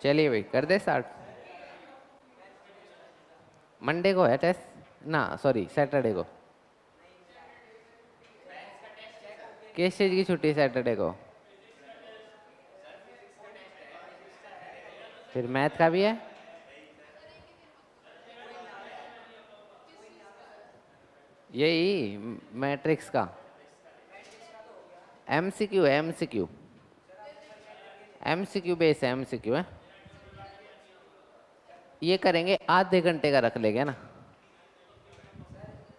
चलिए भाई कर दे स्टार्ट। मंडे को है टेस्ट ना, सॉरी सैटरडे को। किस चीज़ की छुट्टी सैटरडे को? फिर मैथ का भी है। यही मैट्रिक्स का एमसीक्यू है, एमसीक्यू एमसीक्यू बेस है, एमसीक्यू है। ये करेंगे, आधे घंटे का रख लेंगे ना।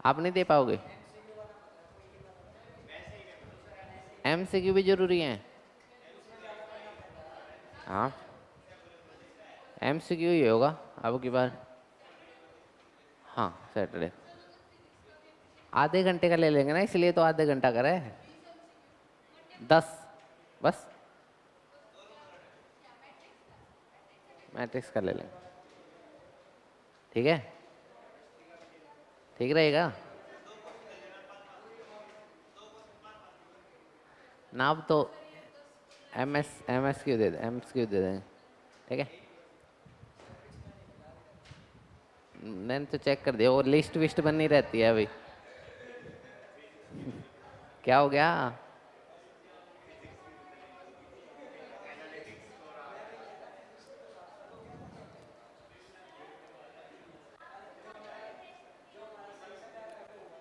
आप नहीं दे पाओगे? एमसीक्यू भी जरूरी है। हाँ एमसीक्यू ही होगा अब की बार। हाँ सैटरडे आधे घंटे का ले लेंगे ना, इसलिए तो आधे घंटा का है। 10 बस मैट्रिक्स का ले लेंगे। ठीक है, ठीक रहेगा ना। अब तो एमएस क्यू दे दें, एमएस क्यू दे देंगे। ठीक है, मैंने तो चेक कर दिया, वो लिस्ट विस्ट बनी रहती है अभी। क्या हो गया?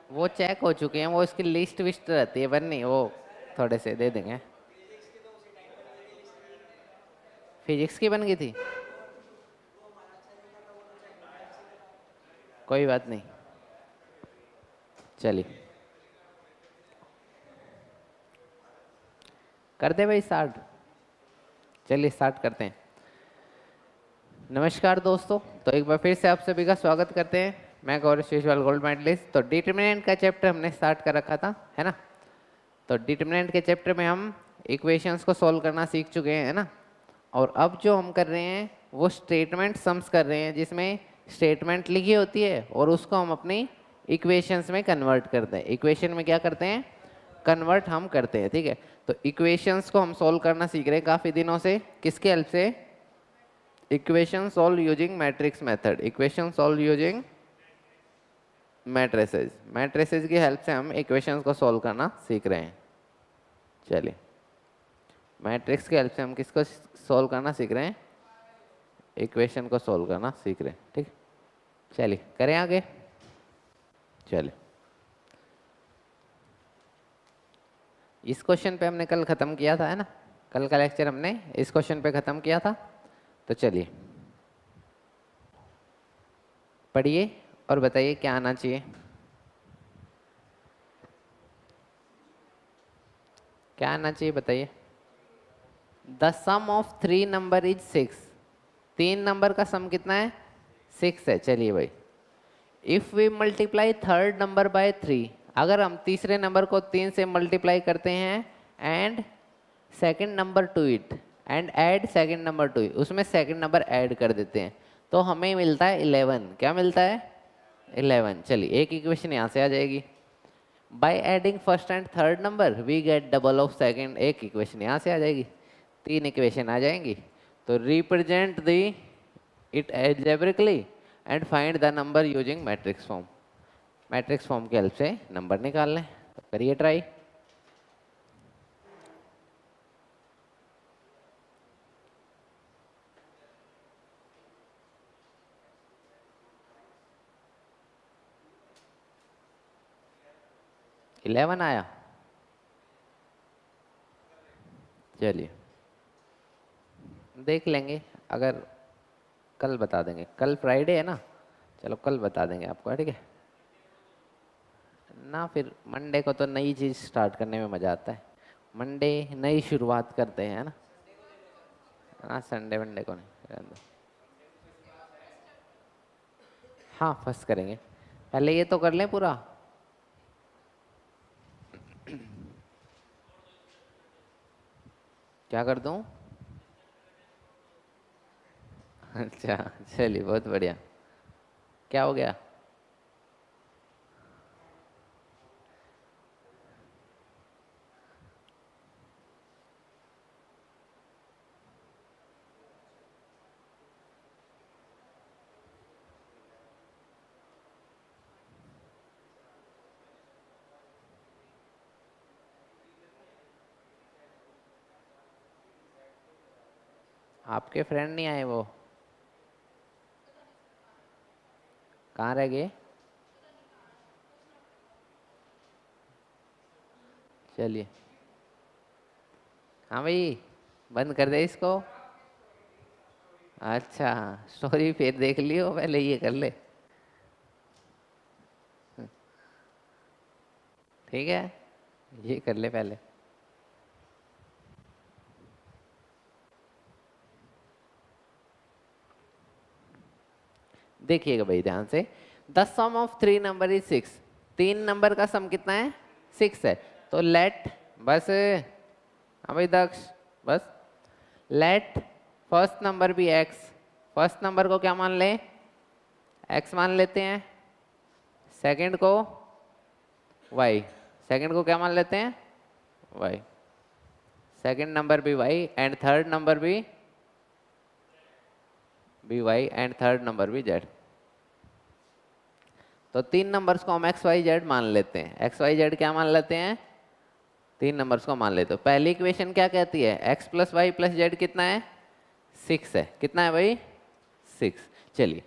वो चेक हो चुके हैं, वो इसकी लिस्ट विस्ट रहती है बननी, वो थोड़े से दे देंगे। फिजिक्स की बन गई थी, कोई बात नहीं। चलिए कर दे भाई स्टार्ट। चलिए स्टार्ट करते हैं। नमस्कार दोस्तों, तो एक बार फिर से आप सभी का स्वागत करते हैं। मैं गौरव शेषवाल, गोल्ड मेडलिस्ट। तो डिटर्मिनेंट का चैप्टर हमने स्टार्ट कर रखा था, है ना। तो डिटर्मिनेंट के चैप्टर में हम इक्वेशंस को सॉल्व करना सीख चुके हैं, है ना। और अब जो हम कर रहे हैं वो स्टेटमेंट सम्स कर रहे हैं, जिसमें स्टेटमेंट लिखी होती है और उसको हम अपनी इक्वेशंस में कन्वर्ट करते हैं। इक्वेशन में क्या करते हैं? कन्वर्ट हम करते हैं। ठीक है, तो इक्वेशंस को हम सॉल्व करना सीख रहे हैं काफ़ी दिनों से। किसके हेल्प से? Equation solve using matrix method. Equation solve using matrices. Matrices की हेल्प से हम इक्वेशंस को सॉल्व करना सीख रहे हैं। चलिए, मैट्रिक्स की हेल्प से हम किसको सॉल्व करना सीख रहे हैं? इक्वेशन को सॉल्व करना सीख रहे हैं। ठीक, चलिए करें आगे। चलिए, इस क्वेश्चन पे हमने कल ख़त्म किया था, है ना। कल का लेक्चर हमने इस क्वेश्चन पे ख़त्म किया था। तो चलिए पढ़िए और बताइए क्या आना चाहिए। क्या आना चाहिए बताइए। The sum of 3 number is 6। 3 number का सम कितना है? 6 है। चलिए भाई, if we multiply third number by 3, अगर हम तीसरे नंबर को 3 से मल्टीप्लाई करते हैं and second number two it, and add second number two it, उसमें सेकंड नंबर ऐड कर देते हैं, तो हमें मिलता है 11। क्या मिलता है? 11। चलिए एक इक्वेशन यहाँ से आ जाएगी। By adding first and third number we get double of second. एक इक्वेशन यहाँ से आ जाएगी। 3 इक्वेशन आ जाएंगी। तो represent the it algebraically and find the number using matrix form. Matrix form की हेल्प से नंबर निकाल लें। तो करिए ट्राई। इलेवन आया। चलिए देख लेंगे, अगर कल बता देंगे। कल फ्राइडे है ना, चलो कल बता देंगे आपको, ठीक है ना। फिर मंडे को तो नई चीज़ स्टार्ट करने में मज़ा आता है। मंडे नई शुरुआत करते हैं, है ना। ना संडे वनडे को नहीं, रहने दो। हाँ फर्स्ट करेंगे, पहले ये तो कर लें पूरा। क्या कर दूं? अच्छा चलिए बहुत बढ़िया। क्या हो गया? आपके फ्रेंड नहीं आए वो? कहाँ रह गए? चलिए, हाँ भाई, बंद कर दे इसको। अच्छा, स्टोरी फिर देख लियो, पहले ये कर ले। ठीक है, ये कर ले पहले। देखिएगा भाई ध्यान से, the sum of three number is six. तीन नंबर का सम कितना है? सिक्स है। तो लेट, बस, हाँ भाई दक्ष, बस, लेट फर्स्ट नंबर भी एक्स। फर्स्ट नंबर को क्या मान ले? एक्स मान लेते हैं। सेकंड को वाई। सेकंड को क्या मान लेते हैं? वाई। सेकंड नंबर भी वाई एंड थर्ड नंबर भी वाई एंड थर्ड नंबर भी जेड। तो तीन नंबर्स को हम एक्स वाई जेड मान लेते हैं। एक्स वाई जेड क्या मान लेते हैं? तीन नंबर्स को मान लेते हो। पहली इक्वेशन क्या कहती है? X plus y plus z कितना है? सिक्स है। कितना है भाई? सिक्स। चलिए,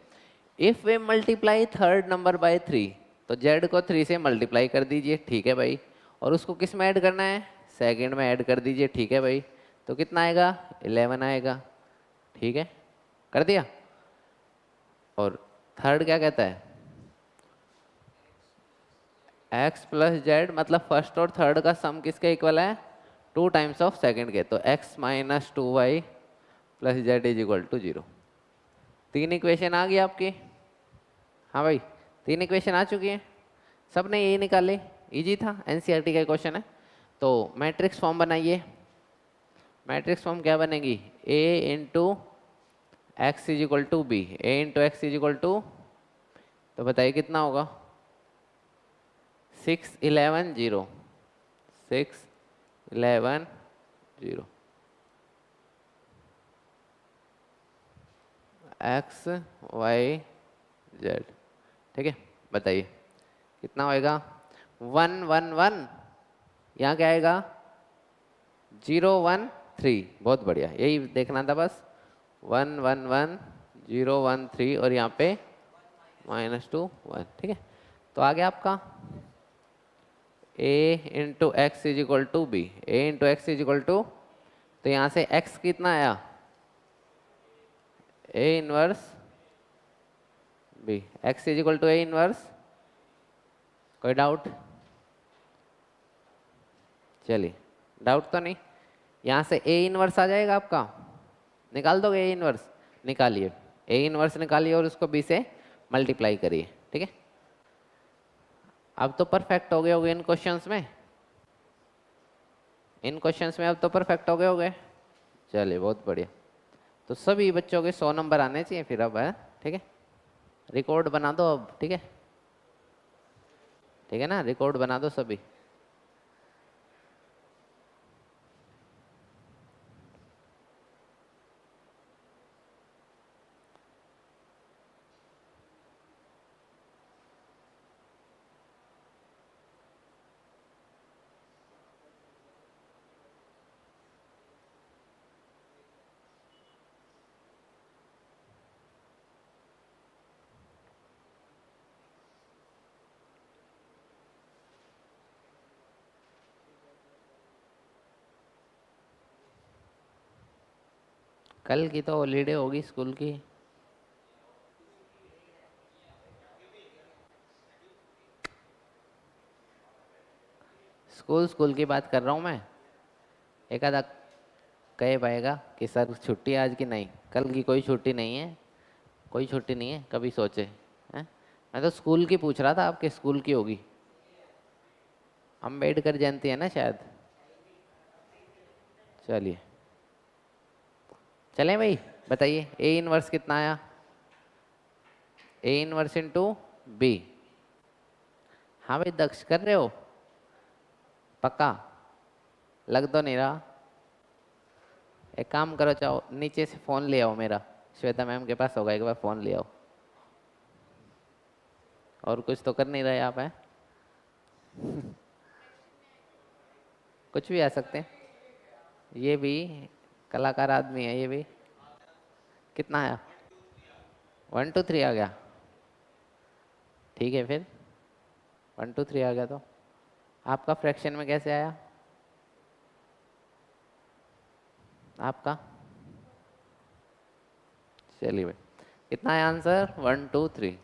if we multiply third number by three, तो जेड को थ्री से मल्टीप्लाई कर दीजिए। ठीक है भाई। और उसको किस में ऐड करना है? सेकंड में ऐड कर दीजिए। ठीक है भाई। तो कितना आएगा? 11 आएगा। ठीक है, कर दिया। और थर्ड क्या कहता है? एक्स प्लस जेड, मतलब फर्स्ट और थर्ड का सम किसके इक्वल है? टू टाइम्स ऑफ सेकंड के। तो x minus two y plus z is equal to zero. तीन इक्वेशन आ गई आपकी। हाँ भाई, तीन इक्वेशन आ चुकी हैं। सब ने यही निकाले, इजी था, एनसीईआरटी का क्वेश्चन है। तो मैट्रिक्स फॉर्म बनाइए। मैट्रिक्स फॉर्म क्या बनेगी? A into x is equal to B. A into x is equal to, तो बताइए कितना होगा? 6 11 0। 6 11 0 एक्स वाई जेड। ठीक है, बताइए कितना होएगा? 1 1 1। यहाँ क्या आएगा? 0 1 3। बहुत बढ़िया, यही देखना था बस। 1 1 1 0 1 3 और यहाँ पे -2 1। ठीक है, तो आ गया आपका a into x is equal to B. A into x is equal to, तो यहाँ से x कितना आया? a inverse b। x is equal to a inverse. कोई डाउट? चलिए, डाउट तो नहीं। यहाँ से a इनवर्स आ जाएगा आपका, निकाल दोगे a इनवर्स? निकालिए, a इनवर्स निकालिए और उसको b से मल्टीप्लाई करिए। ठीक है, अब तो परफेक्ट हो गए होगे इन क्वेश्चंस में। इन क्वेश्चंस में अब तो परफेक्ट हो गए होगे। चलिए, बहुत बढ़िया। तो सभी बच्चों के 100 नंबर आने चाहिए फिर अब, है? ठीक है, रिकॉर्ड बना दो अब। ठीक है, ठीक है ना, रिकॉर्ड बना दो सभी। कल की तो हॉलीडे होगी स्कूल की। स्कूल स्कूल की बात कर रहा हूँ मैं। एक आधा कहे पाएगा कि सर छुट्टी आज की? नहीं, कल की कोई छुट्टी नहीं है। कोई छुट्टी नहीं है, कभी सोचे हैं? मैं तो स्कूल की पूछ रहा था, आपके स्कूल की होगी। अम्बेडकर जयंती है ना शायद। चलिए, चलें भाई, बताइए ए इनवर्स कितना आया? A inverse into b. हाँ भाई दक्ष, कर रहे हो? पक्का? लग तो नहीं रहा। एक काम करो, चाहो नीचे से फ़ोन ले आओ मेरा, श्वेता मैम के पास होगा, एक बार फ़ोन ले आओ। और कुछ तो कर नहीं रहे आप, हैं? कुछ भी आ सकते हैं। ये भी कलाकार आदमी है, ये भी। कितना आया? 123 आ गया। ठीक है, फिर 123 आ गया तो आपका फ्रैक्शन में कैसे आया? आपका चलिए भाई, कितना है आंसर? 123।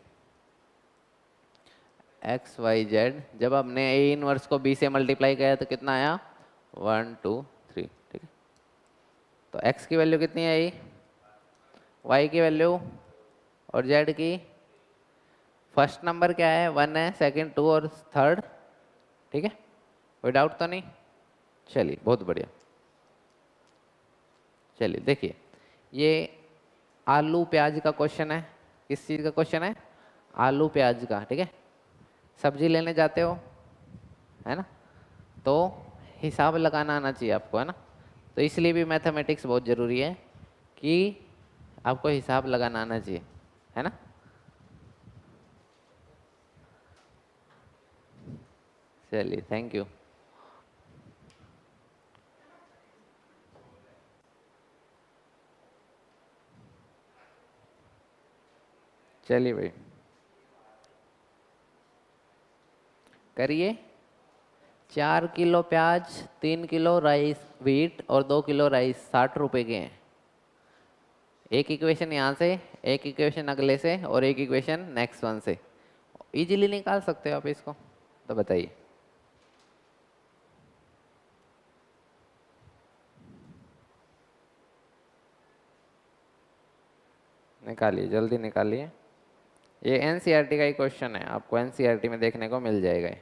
एक्स वाई जेड, जब आपने ए इनवर्स को बी से मल्टीप्लाई किया तो कितना आया? 123। ठीक है, तो एक्स की वैल्यू कितनी आई, वाई की वैल्यू और जेड की? फर्स्ट नंबर क्या है? 1 है, सेकंड 2 और थर्ड। ठीक है, कोई डाउट तो नहीं? चलिए बहुत बढ़िया। चलिए देखिए, ये आलू प्याज का क्वेश्चन है। किस चीज़ का क्वेश्चन है? आलू प्याज का। ठीक है, सब्जी लेने जाते हो, है ना, तो हिसाब लगाना आना चाहिए आपको, है ना। तो इसलिए भी मैथमेटिक्स बहुत ज़रूरी है कि आपको हिसाब लगाना आना चाहिए, है ना। चलिए, थैंक यू। चलिए भाई, करिए। 4 किलो प्याज, 3 किलो राइस व्हीट और 2 किलो राइस 60 रुपए के हैं। एक इक्वेशन यहाँ से, एक इक्वेशन अगले से और एक इक्वेशन नेक्स्ट वन से। इजीली निकाल सकते हो आप इसको, तो बताइए। निकालिए, जल्दी निकालिए। ये एनसीईआरटी का ही क्वेश्चन है, आपको एनसीईआरटी में देखने को मिल जाएगा ये।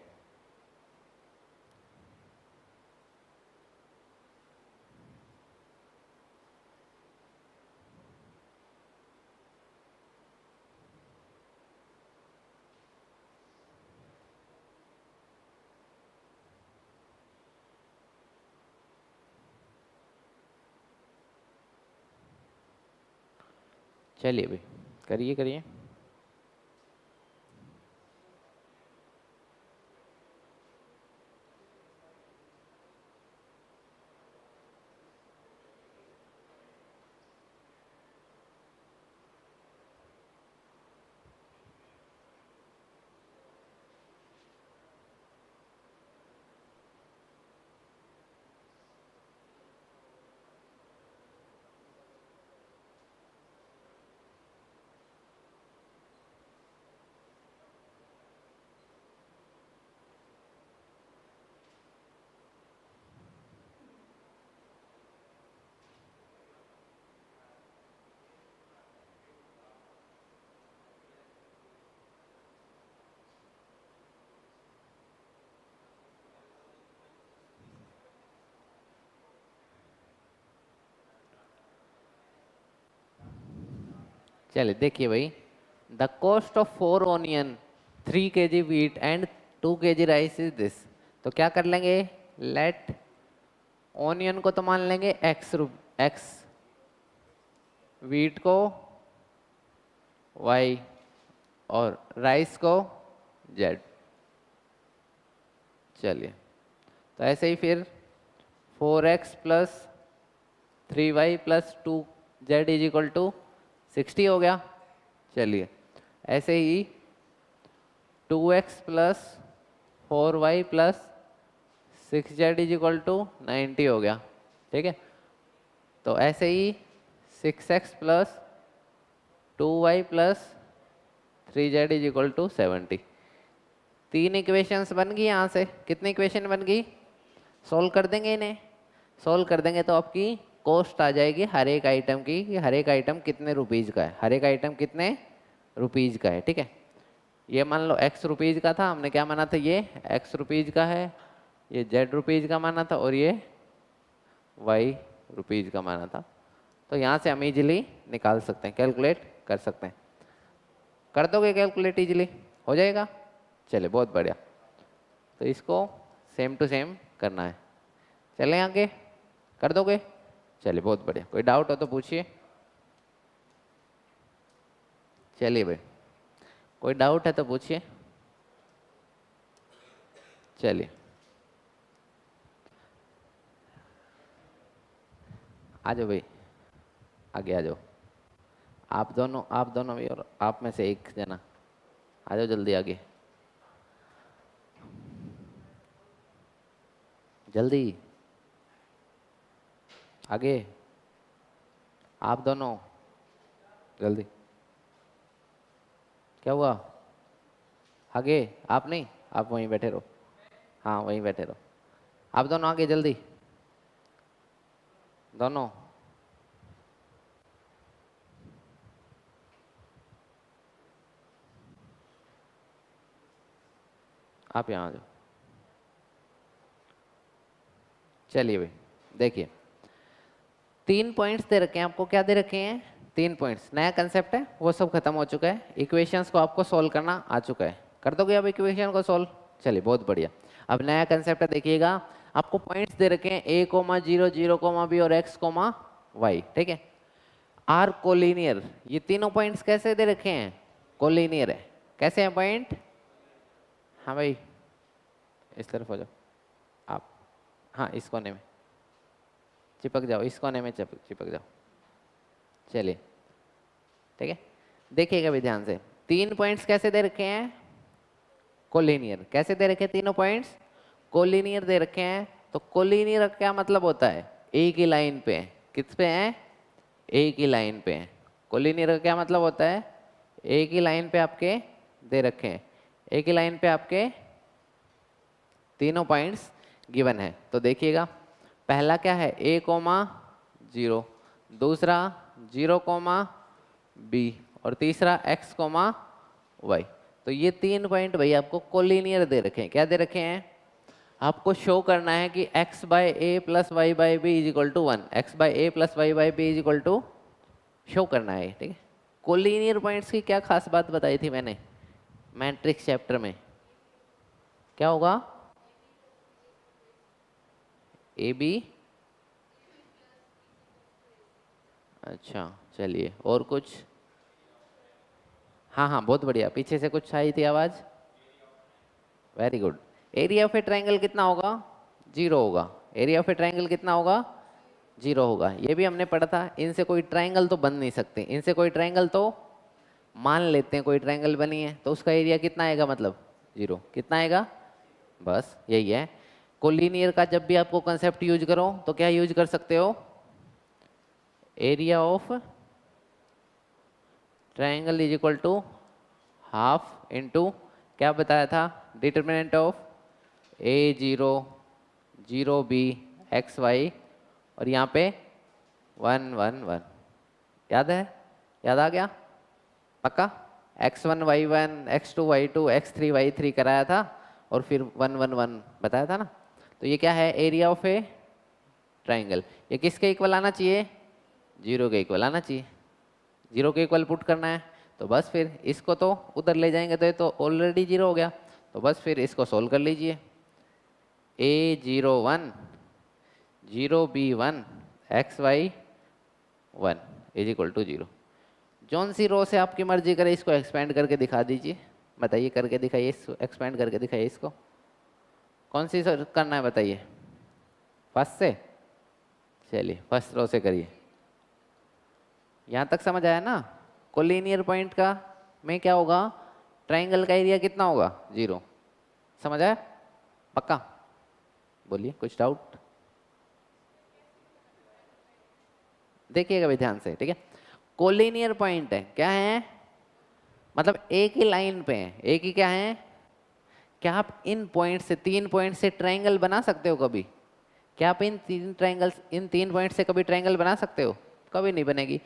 चलिए भाई, करिए करिए। चलिए देखिए भाई, the cost of 4 onion, 3 kg wheat and 2 kg rice is this. तो क्या कर लेंगे? लेट ऑनियन को तो मान लेंगे एक्स, व्हीट को वाई और राइस को जेड। चलिए, तो ऐसे ही फिर 4x plus 3y plus 2z is equal to 60 हो गया। चलिए, ऐसे ही 2x plus 4y plus 6z is equal to 90 हो गया। ठीक है, तो ऐसे ही 6x plus 2y plus 3z is equal to 70। 3 equations बन गई यहाँ से। कितनी इक्वेशन बन गई? सोल्व कर देंगे इन्हें। सोल्व कर देंगे तो आपकी कॉस्ट आ जाएगी हर एक आइटम की, कि हर एक आइटम कितने रुपीज़ का है, हर एक आइटम कितने रुपीज़ का है। ठीक है, ये मान लो x रुपीज़ का था, हमने क्या माना था? ये x रुपीज़ का है, ये z रुपीज़ का माना था और ये y रुपीज़ का माना था। तो यहाँ से हम इजीली निकाल सकते हैं, कैलकुलेट कर सकते हैं। कर दोगे कैलकुलेट? इजीली हो जाएगा। चलिए बहुत बढ़िया, तो इसको सेम टू सेम करना है। चलें आगे, कर दोगे? चलिए बहुत बढ़िया, कोई डाउट हो तो पूछिए। चलिए भाई, कोई डाउट है तो पूछिए। चलिए, आ जाओ भाई, आगे आ जाओ। आप दोनों भी और आप में से एक जना आ जाओ जल्दी आगे, जल्दी आगे, आप दोनों जल्दी। क्या हुआ? आगे आप नहीं, आप वहीं बैठे रहो, हाँ वहीं बैठे रहो। आप दोनों आगे जल्दी, दोनों। आप यहाँ आ जाओ। चलिए भाई देखिए, 3 पॉइंट्स दे रखे हैं आपको। क्या दे रखे हैं? 3 पॉइंट्स। नया कंसेप्ट है, वो सब खत्म हो चुका है। इक्वेशंस को आपको सोल्व करना आ चुका है। कर दोगे अब इक्वेशन को सोल्व? चलिए बहुत बढ़िया। अब नया कंसेप्ट है, देखिएगा। आपको पॉइंट्स दे रखे हैं a,0, 0,b और x,y, ठीक है। Are collinear. ये तीनों पॉइंट्स कैसे दे रखे हैं? कोलिनियर है। कैसे हैं पॉइंट? हाँ भाई इस तरफ हो जाओ आप, हाँ इस कोने में चिपक जाओ, इस कोने में चिपक जाओ। चलिए ठीक है, देखिएगा भी ध्यान से। 3 पॉइंट्स कैसे दे रखे हैं? कोलिनियर। कैसे दे रखे हैं तीनों पॉइंट्स? कोलिनियर दे रखे हैं। तो कोलिनियर का क्या मतलब होता है? एक ही लाइन पे है। किस पे है? एक ही लाइन पे है। कोलिनियर का क्या मतलब होता है? एक ही लाइन पे आपके दे रखे हैं, एक ही लाइन पे आपके तीनों पॉइंट्स गिवन है। तो देखिएगा, पहला क्या है? a,0, दूसरा 0,b और तीसरा x,y। तो ये 3 पॉइंट भाई आपको कोलिनियर दे रखे हैं। क्या दे रखे हैं? आपको शो करना है कि x/a + y/b = 1, x/a + y/b = show करना है, ठीक है। कोलिनियर पॉइंट्स की क्या खास बात बताई थी मैंने मैट्रिक्स चैप्टर में? क्या होगा? A b. अच्छा चलिए, और कुछ? हाँ हाँ बहुत बढ़िया, पीछे से कुछ आई थी आवाज। Very good. Area of A triangle कितना होगा? 0 होगा। एरिया ऑफ ए ट्रायंगल कितना होगा? 0 होगा। ये भी हमने पढ़ा था। इनसे कोई ट्रायंगल तो बन नहीं सकते। इनसे कोई ट्रायंगल तो मान लेते हैं कोई ट्रायंगल बनी है, तो उसका एरिया कितना आएगा? मतलब 0। कितना आएगा? बस यही है। कोलिनियर का जब भी आपको कंसेप्ट यूज करो तो क्या यूज कर सकते हो? Area of triangle is equal to half into, क्या बताया था? Determinant of a0, 0b, xy और यहाँ पे 1 1 1। याद है? याद आ गया? पक्का? x1 y1, x2 y2, x3 y3 कराया था और फिर 1 1 1 बताया था ना। तो ये क्या है? Area of A triangle. ये किसके इक्वल आना चाहिए? 0 के इक्वल आना चाहिए। 0 के इक्वल पुट करना है, तो बस फिर इसको तो उधर ले जाएंगे तो ये तो ऑलरेडी 0 हो गया। तो बस फिर इसको सोल्व कर लीजिए। a01, 0b1, xy1 = 0। जौन सी रो से आपकी मर्जी करे इसको एक्सपेंड करके दिखा दीजिए। बताइए, करके दिखाइए, इसको एक्सपेंड करके दिखाइए। इसको कौन सी करना है बताइए? फर्स्ट से? चलिए फर्स्ट रो से करिए। यहाँ तक समझ आया ना? कोलिनियर पॉइंट का में क्या होगा? ट्राइंगल का एरिया कितना होगा? 0। समझ आया? पक्का? बोलिए, कुछ डाउट? देखिएगा भी ध्यान से, ठीक है। कोलिनियर पॉइंट है, क्या है? मतलब एक ही लाइन पे है, एक ही क्या है? क्या आप इन पॉइंट से, 3 पॉइंट से ट्राइंगल बना सकते हो कभी? क्या आप इन 3 ट्राइंगल्स, इन 3 पॉइंट से कभी ट्राइंगल बना सकते हो? कभी नहीं बनेगी।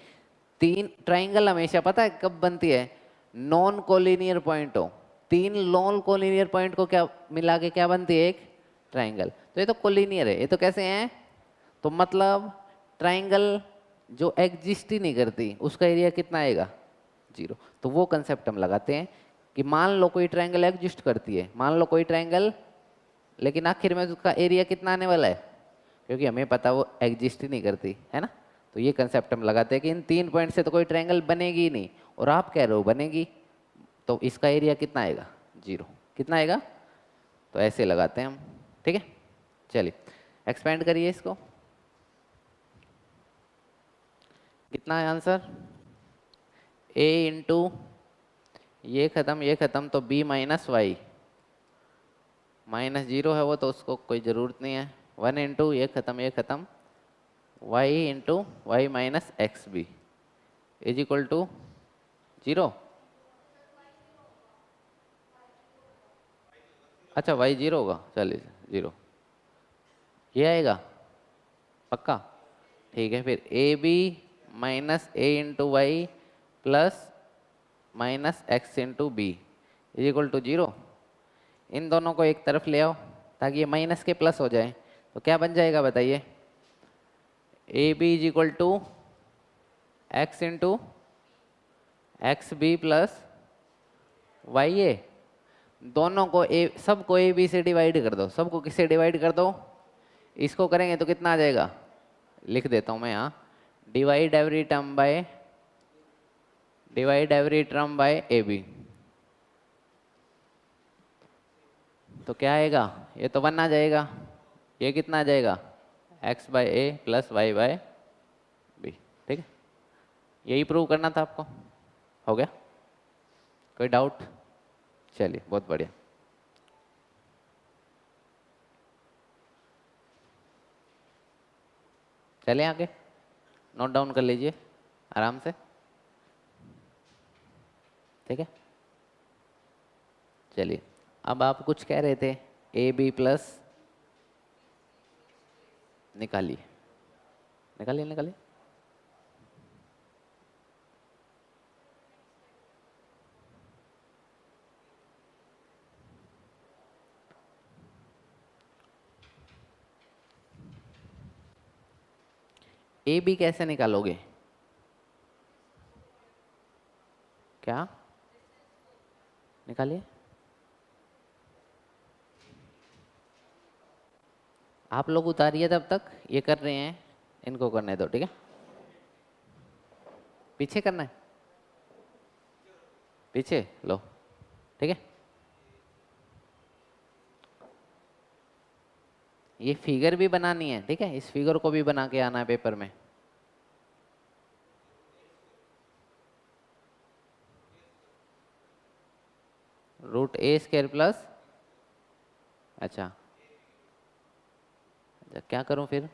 3 ट्राइंगल हमेशा पता है कब बनती है? नॉन कोलिनियर पॉइंट हो। 3 नॉन कोलिनियर पॉइंट को क्या मिला के क्या बनती है? एक ट्राइंगल। तो ये तो कोलिनियर है। ये तो कैसे हैं? तो मतलब ट्राइंगल जो एग्जिस्ट ही नहीं करती उसका एरिया कितना आएगा? 0। तो वो कंसेप्ट हम लगाते हैं कि मान लो कोई ट्राइंगल एग्जिस्ट करती है, मान लो कोई ट्राइंगल, लेकिन आखिर में उसका एरिया कितना आने वाला है? क्योंकि हमें पता वो एग्जिस्ट ही नहीं करती है ना। तो ये कंसेप्ट हम लगाते हैं कि इन 3 पॉइंट से तो कोई ट्राइंगल बनेगी ही नहीं, और आप कह रहे हो बनेगी, तो इसका एरिया कितना आएगा? 0। कितना आएगा? तो ऐसे लगाते हैं हम, ठीक है। चलिए एक्सपेंड करिए इसको। कितना है आंसर? ए इंटू ये ख़त्म तो b minus y, minus zero है वो तो उसको कोई ज़रूरत नहीं है। 1 इंटू ये ख़त्म y into y minus x b is equal to 0। अच्छा वाई 0 होगा, चलिए 0 ये आएगा पक्का। ठीक है, फिर a b minus a into y plus minus x into b is equal to 0। इन दोनों को एक तरफ ले आओ ताकि ये माइनस के प्लस हो जाए, तो क्या बन जाएगा बताइए? A B is equal to X into X B plus Y A. दोनों को ए, सबको ए बी से डिवाइड कर दो, सबको किससे डिवाइड कर दो? इसको करेंगे तो कितना आ जाएगा? लिख देता हूँ मैं यहाँ, divide every term by a b. तो क्या आएगा? ये तो 1 आ जाएगा, ये कितना आ जाएगा? x बाय ए प्लस वाई बाय बी। ठीक है, यही प्रूव करना था आपको। हो गया? कोई डाउट? चलिए बहुत बढ़िया। चले आगे, नोट डाउन कर लीजिए आराम से। ठीक है, चलिए अब आप कुछ कह रहे थे, ए बी प्लस, निकालिए निकालिए निकालिए। ए बी कैसे निकालोगे? क्या निकालिए? आप लोग उतारिए तब तक, ये कर रहे हैं, इनको करने दो। ठीक है, पीछे करना है, पीछे लो। ठीक है, ये फिगर भी बनानी है। ठीक है, इस फिगर को भी बना के आना है पेपर में। रूट ए स्क्वायर प्लस, अच्छा क्या करूं फिर?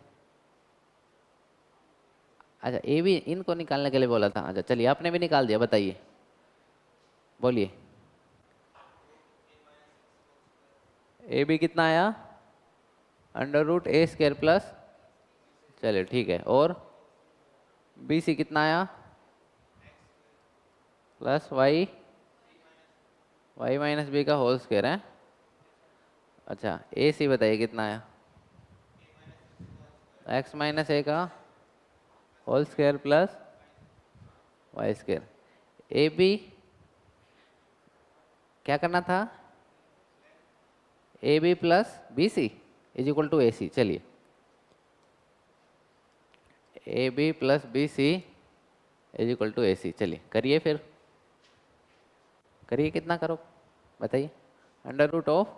अच्छा ए बी इनको निकालने के लिए बोला था। अच्छा चलिए, आपने भी निकाल दिया, बताइए, बोलिए। ए बी कितना आया? अंडर रूट ए स्क्वायर प्लस, चलिए ठीक है, और बी सी कितना आया? प्लस वाई माइनस बी का होल स्क्वायर है। अच्छा ए सी बताइए कितना आया? एक्स माइनस ए का whole square plus Y square. A B क्या करना था? A B plus B C is equal to A C. चलिए, A B plus B C is equal to A C. चलिए करिए, फिर करिए, कितना करो बताइए? Under root of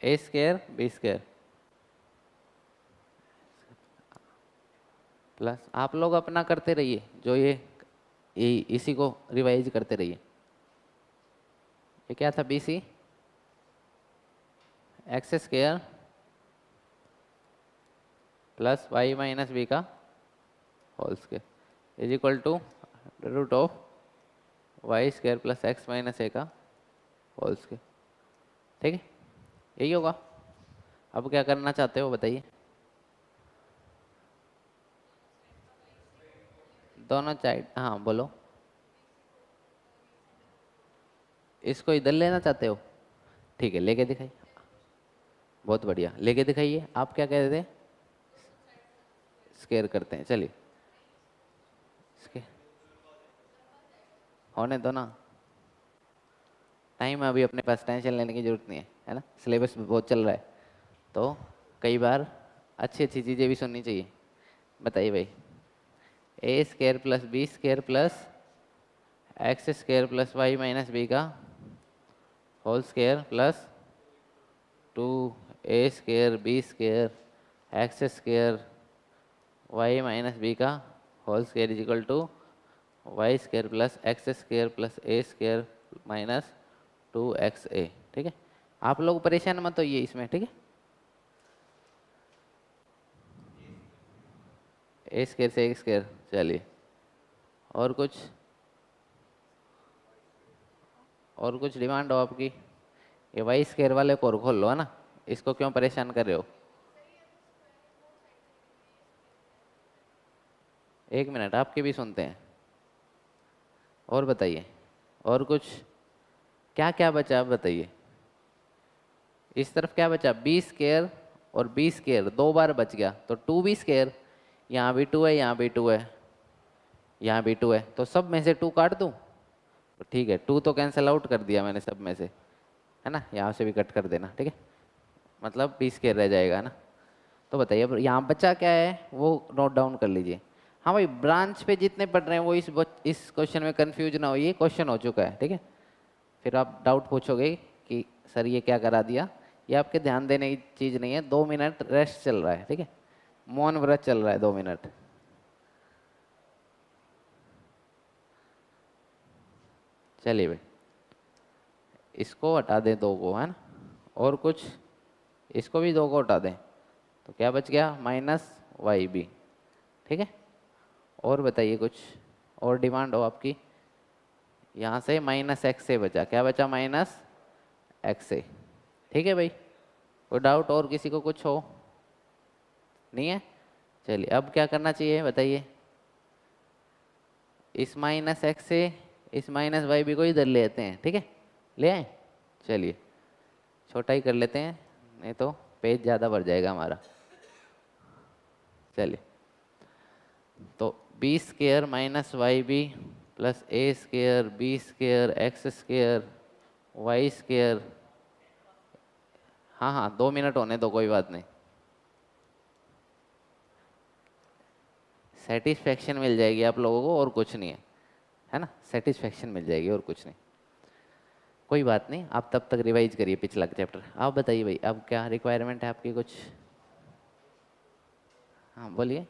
A square B square plus, आप लोग अपना करते रहिए, जो ये इसी को रिवाइज करते रहिए। ये क्या था? B C X square plus Y minus B का whole square is equal to root of Y square plus X minus A का होल स्क्वायर। ठीक है, यही होगा। अब क्या करना चाहते हो बताइए? दोनों साइड, हाँ बोलो। इसको इधर लेना चाहते हो? ठीक है, लेके दिखाइए। बहुत बढ़िया, लेके दिखाइए। आप क्या कह रहे थे? स्केयर करते हैं, चलिए स्केयर होने दो ना, टाइम है अभी अपने पास, टेंशन लेने की जरूरत नहीं है ना? सिलेबस बहुत चल रहा है, तो कई बार अच्छी अच्छी चीज़ें भी सुननी चाहिए। बताइए भाई, A square plus B square plus X square plus Y minus B का whole square plus 2 A square B square X square Y minus B का whole square is equal to Y square plus X square plus A square minus 2xa। ठीक है, आप लोग परेशान मत होइए इसमें। ठीक है, ए स्क्वायर से एक स्क्वायर। चलिए, और कुछ, और कुछ डिमांड हो आपकी? ये वाई स्क्वायर वाले को और खोल लो, है ना, इसको क्यों परेशान कर रहे हो? एक मिनट, आपके भी सुनते हैं। और बताइए, और कुछ, क्या क्या बचा आप बताइए। इस तरफ क्या बचा? बी स्क्वायर और बी स्क्वायर दो बार बच गया, तो 2b स्क्वायर। यहाँ भी 2 है, यहाँ भी 2 है, यहाँ भी 2 है, तो सब में से 2 काट दूँ? तो ठीक है, 2 तो कैंसिल आउट कर दिया मैंने सब में से, है ना, यहाँ से भी कट कर देना। ठीक है, मतलब बी स्क्वायर रह जाएगा, है ना। तो बताइए अब यहाँ बचा क्या है, वो नोट डाउन कर लीजिए। हाँ भाई, ब्रांच पे जितने पढ़ रहे हैं वो इस क्वेश्चन में कंफ्यूज ना हो, ये क्वेश्चन हो चुका है। ठीक है, फिर आप डाउट पूछोगे कि सर ये क्या करा दिया। ये आपके ध्यान देने की चीज़ नहीं है। 2 मिनट रेस्ट चल रहा है। ठीक है, मौन व्रत चल रहा है 2 मिनट। चलिए भाई, इसको हटा दें 2 को, है ना, और कुछ, इसको भी 2 को हटा दें, तो क्या बच गया? Minus Y b. ठीक है, और बताइए कुछ, और डिमांड हो आपकी? यहाँ से माइनस एक्स से बचा, क्या बचा? माइनस एक्स से। ठीक है भाई, कोई डाउट और किसी को कुछ हो? नहीं है? चलिए, अब क्या करना चाहिए बताइए। इस माइनस एक्स से इस माइनस वाई बी को इधर ले आते हैं। ठीक है, ले आए। चलिए, छोटा ही कर लेते हैं, नहीं तो पेज ज़्यादा भर जाएगा हमारा। चलिए, तो B square minus Y B plus A square B square X square Y square. हाँ हाँ, 2 मिनट होने दो, कोई बात नहीं। सेटिस्फेक्शन मिल जाएगी आप लोगों को, और कुछ नहीं है ना, सेटिस्फेक्शन मिल जाएगी और कुछ नहीं। कोई बात नहीं, आप तब तक रिवाइज करिए पिछला चैप्टर। आप बताइए भाई, अब क्या रिक्वायरमेंट है आपकी कुछ? हाँ बोलिए।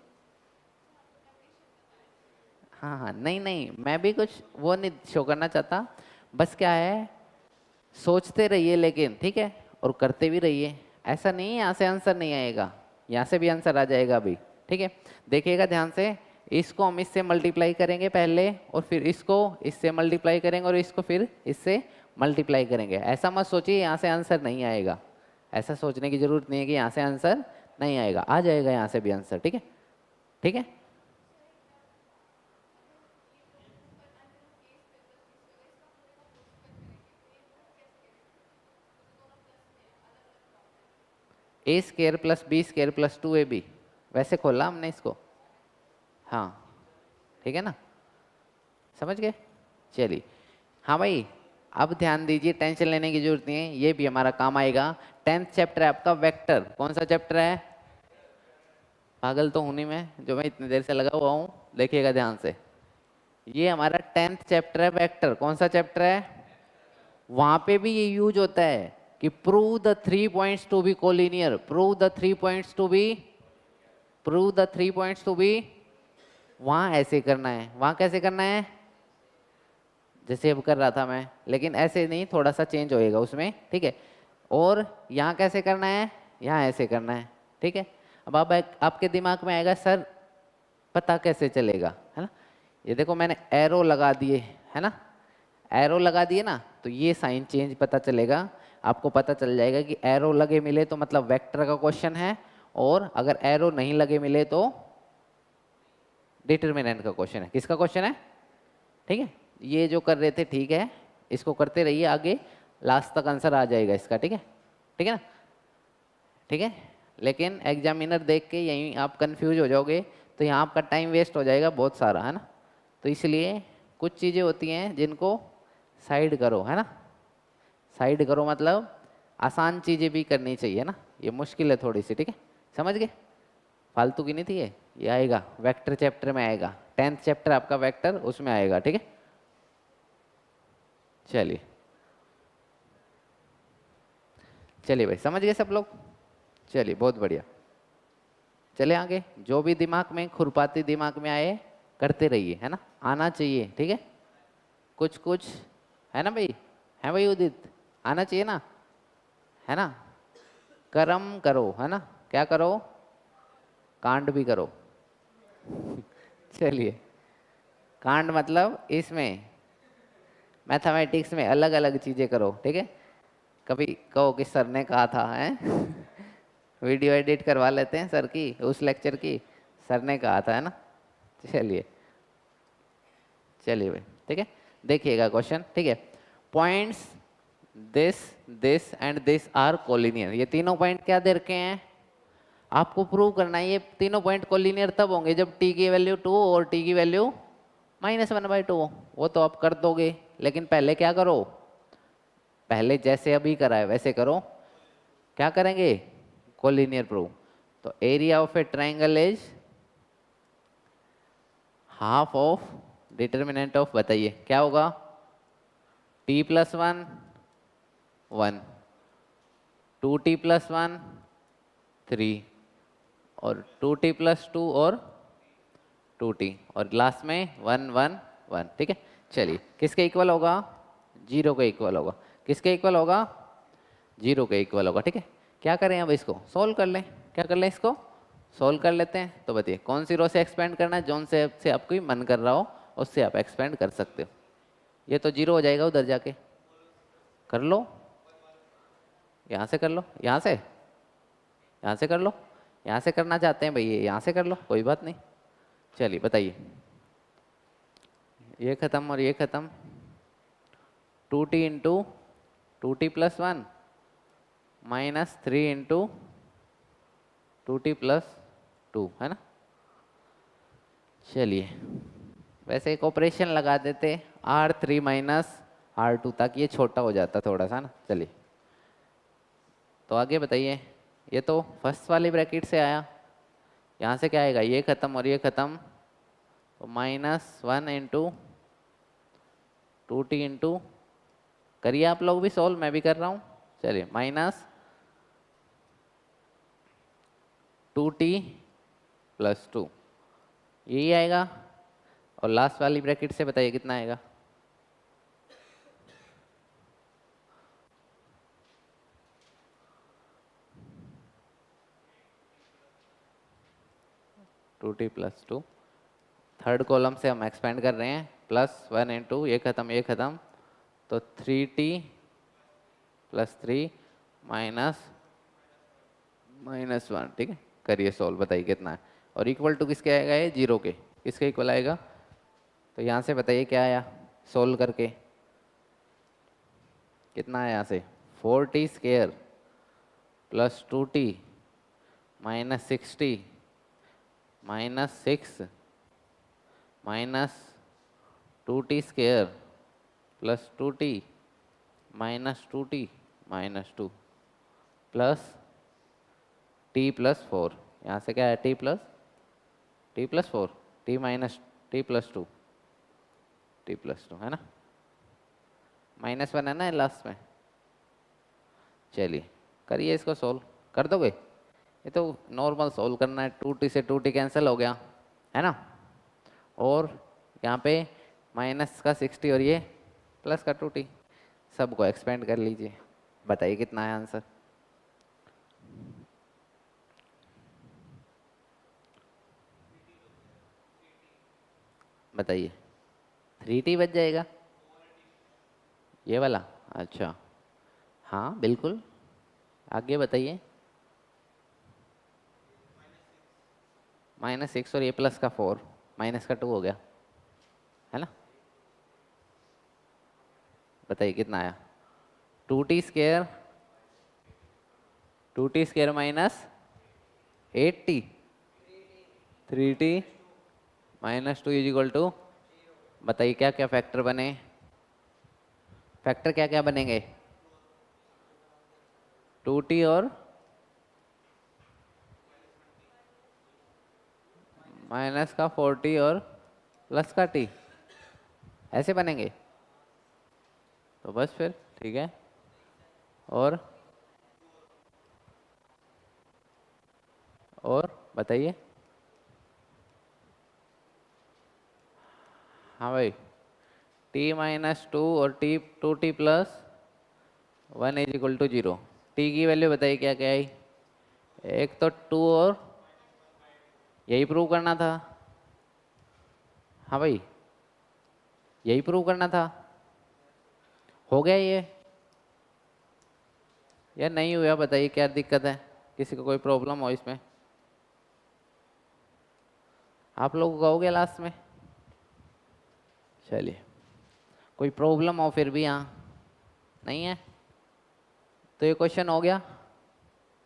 हाँ हाँ, नहीं नहीं, मैं भी कुछ वो नहीं शो करना चाहता, बस क्या है, सोचते रहिए लेकिन, ठीक है, और करते भी रहिए। ऐसा नहीं है यहाँ से आंसर नहीं आएगा, यहाँ से भी आंसर आ जाएगा अभी। ठीक है, देखिएगा ध्यान से, इसको हम इससे मल्टीप्लाई करेंगे पहले, और फिर इसको इससे मल्टीप्लाई करेंगे, और इसको फिर इससे मल्टीप्लाई करेंगे। ऐसा मत सोचिए यहाँ से आंसर नहीं आएगा, ऐसा सोचने की जरूरत नहीं है कि यहाँ से आंसर नहीं आएगा, आ जाएगा यहाँ से भी आंसर। ठीक है, ठीक है। A square plus B square plus 2ab, वैसे खोला हमने इसको। हाँ, ठीक है ना, समझ गए। चलिए, हाँ भाई, अब ध्यान दीजिए, टेंशन लेने की जरूरत नहीं है, ये भी हमारा काम आएगा। 10th चैप्टर है आपका वेक्टर। कौन सा चैप्टर है? पागल तो हूं नहीं मैं, जो मैं इतनी देर से लगा हुआ हूँ। देखिएगा ध्यान से, ये हमारा 10th चैप्टर है वेक्टर। कौन सा चैप्टर है? वहां पे भी ये यूज होता है कि prove the 3 points to be collinear, prove the 3 points to be, prove the 3 points to be. वहां ऐसे करना है, वहां कैसे करना है? जैसे अब कर रहा था मैं, लेकिन ऐसे नहीं, थोड़ा सा चेंज होएगा उसमें। ठीक है, और यहाँ कैसे करना है? यहाँ ऐसे करना है। ठीक है, अब आप आपके दिमाग में आएगा सर पता कैसे चलेगा, है ना। ये देखो मैंने एरो लगा दिए, है ना, एरो लगा दिए ना, तो ये साइन चेंज पता चलेगा आपको। पता चल जाएगा कि एरो लगे मिले तो मतलब वेक्टर का क्वेश्चन है, और अगर एरो नहीं लगे मिले तो डिटर्मिनेंट का क्वेश्चन है। किसका क्वेश्चन है? ठीक है, ये जो कर रहे थे ठीक है, इसको करते रहिए आगे, लास्ट तक आंसर आ जाएगा इसका। ठीक है, ठीक है ना, ठीक है। लेकिन एग्जामिनर देख के यहीं आप कंफ्यूज हो जाओगे, तो यहाँ आपका टाइम वेस्ट हो जाएगा बहुत सारा, है ना। तो इसलिए कुछ चीज़ें होती हैं जिनको साइड करो, है ना। साइड करो मतलब आसान चीज़ें भी करनी चाहिए ना, ये मुश्किल है थोड़ी सी। ठीक है, समझ गए, फालतू की नहीं थी ये आएगा वेक्टर चैप्टर में आएगा। 10th चैप्टर आपका वेक्टर, उसमें आएगा। ठीक है, चलिए, चलिए भाई, समझ गए सब लोग। चलिए, बहुत बढ़िया। चले आगे, जो भी दिमाग में खुरपाती दिमाग में आए करते रहिए, है ना, आना चाहिए, ठीक है। कुछ कुछ है ना भाई, है भाई उदित, आना चाहिए ना, है ना। कर्म करो, है ना, क्या करो, कांड भी करो। चलिए, कांड मतलब इसमें मैथमेटिक्स में अलग अलग चीजें करो, ठीक है। कभी कहो कि सर ने कहा था, है। वीडियो एडिट करवा लेते हैं सर की, उस लेक्चर की, सर ने कहा था, है ना। चलिए चलिए भाई, ठीक है। देखिएगा क्वेश्चन, ठीक है। Points this this and this are collinear, ये तीनों पॉइंट क्या दे रखे हैं, आपको प्रूव करना है। ये तीनों पॉइंट कोलिनियर तब होंगे जब टी की वैल्यू 2 और टी की वैल्यू -1/2। वो तो आप कर दोगे, लेकिन पहले क्या करो, पहले जैसे अभी करा है वैसे करो। क्या करेंगे, कोलिनियर प्रूव। तो area of A triangle is half of determinant of, बताइए क्या होगा, t+1 1, 2t+1 3, और 2t+2 और 2t, और लास्ट में 1 1 1, ठीक है। चलिए, किसके इक्वल होगा, 0 के इक्वल होगा। किसके इक्वल होगा, 0 के इक्वल होगा, ठीक है। क्या करें अब, इसको सोल्व कर लें। क्या कर लें, इसको सोल्व कर लेते हैं। तो बताइए कौन सी रो से एक्सपेंड करना है, जोन से आपको मन कर रहा हो उससे आप एक्सपेंड कर सकते हो। ये तो 0 हो जाएगा, उधर जाके कर लो, यहाँ से कर लो, यहाँ से कर लो, यहाँ से करना चाहते हैं भैया, यहाँ से कर लो, कोई बात नहीं। चलिए बताइए, ये खत्म और ये खत्म, 2t into 2t+1 -3 into 2t+2, है ना। चलिए, वैसे एक ऑपरेशन लगा देते, R3 - R2, ताकि ये छोटा हो जाता थोड़ा सा ना। चलिए, तो आगे बताइए, ये तो फर्स्ट वाली ब्रैकेट से आया, यहाँ से क्या आएगा, ये खत्म और ये खत्म, तो -1 इंटू 2t इंटू, करिए आप लोग भी सोल्व, मैं भी कर रहा हूँ। चलिए, -2t+2, यही आएगा। और लास्ट वाली ब्रैकेट से बताइए कितना आएगा, 2t+2। थर्ड कॉलम से हम एक्सपेंड कर रहे हैं, +1 इंटू, ये खत्म ये खत्म, तो 3t+3 -1, ठीक है। करिए सोल्व, बताइए कितना है। और इक्वल टू किसके आएगा, ये 0 के, किसके इक्वल आएगा। तो यहाँ से बताइए क्या आया, सोल्व करके कितना आया, यहाँ से 4t² + 2t -60 -6 -2t² + 2t -2t -2 plus t+4, यहाँ से क्या है, t+4 t+2 t+2, है ना, -1 है ना लास्ट में। चलिए करिए इसको सोल्व, कर दोगे। ये तो नॉर्मल सोल्व करना है, 2t से 2t कैंसिल हो गया, है ना। और यहाँ पे माइनस का 60 और ये प्लस का 2t, सबको एक्सपेंड कर लीजिए। बताइए कितना है आंसर, बताइए। 3t बच जाएगा, ये वाला, अच्छा हाँ बिल्कुल। आगे बताइए, -6 और ये प्लस का 4 माइनस का 2 हो गया, है ना। बताइए कितना आया, 2t² 2t² -8t, 3t -2 = बताइए क्या क्या फैक्टर बने, फैक्टर क्या क्या बनेंगे, 2t और माइनस का 4t और प्लस का t, ऐसे बनेंगे। तो बस फिर ठीक है। और बताइए। हाँ भाई, t-2 और t plus 1 is equal to 0। T की वैल्यू बताइए क्या क्या आई। एक तो 2 और यही प्रूव करना था। हाँ भाई, यही प्रूव करना था। हो गया ये या नहीं हुआ, बताइए क्या दिक्कत है, किसी को कोई प्रॉब्लम हो इसमें। आप लोग कहोगे लास्ट में। चलिए, कोई प्रॉब्लम हो फिर भी यहाँ नहीं है तो ये क्वेश्चन हो गया,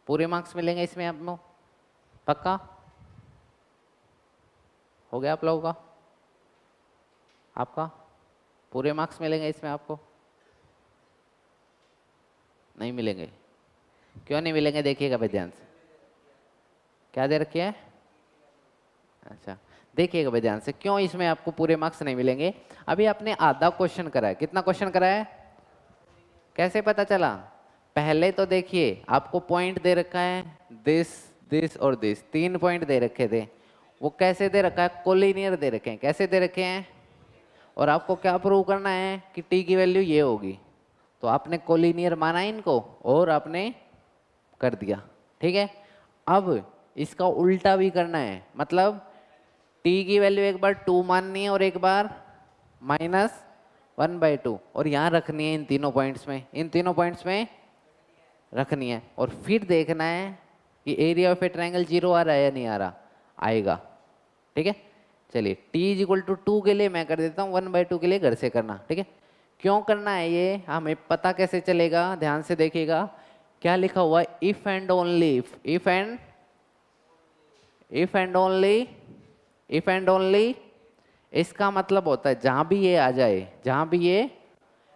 पूरे मार्क्स मिलेंगे इसमें आपको, पक्का हो गया आप लोगों का। आपका पूरे मार्क्स मिलेंगे इसमें आपको, नहीं मिलेंगे। क्यों नहीं मिलेंगे, देखिएगा भाई ध्यान से। क्या दे रखी है। अच्छा, देखिएगा भाई ध्यान से, क्यों इसमें आपको पूरे मार्क्स नहीं मिलेंगे। अभी आपने आधा क्वेश्चन करा है, कितना क्वेश्चन करा है, कैसे पता चला। पहले तो देखिए आपको पॉइंट दे रखा है, दिस दिस और दिस, 3 पॉइंट दे रखे थे। वो कैसे दे रखा है, कोलिनियर दे रखे हैं। कैसे दे रखे हैं, और आपको क्या प्रूव करना है कि टी की वैल्यू ये होगी। तो आपने कोलिनियर माना इनको और आपने कर दिया, ठीक है। अब इसका उल्टा भी करना है, मतलब टी की वैल्यू एक बार 2 माननी है और एक बार -1/2, और यहाँ रखनी है इन तीनों पॉइंट्स में, इन तीनों पॉइंट्स में रखनी है। और फिर देखना है कि एरिया ऑफ ए ट्रायंगल 0 आ रहा है या नहीं आ रहा, आएगा, ठीक है। चलिए, t इज इक्वल टू 2 के लिए मैं कर देता हूँ, 1/2 के लिए घर से करना, ठीक है। क्यों करना है ये हमें पता कैसे चलेगा, ध्यान से देखिएगा। क्या लिखा हुआ है, if and only if, if and only. इसका मतलब होता है जहां भी ये आ जाए, जहां भी ये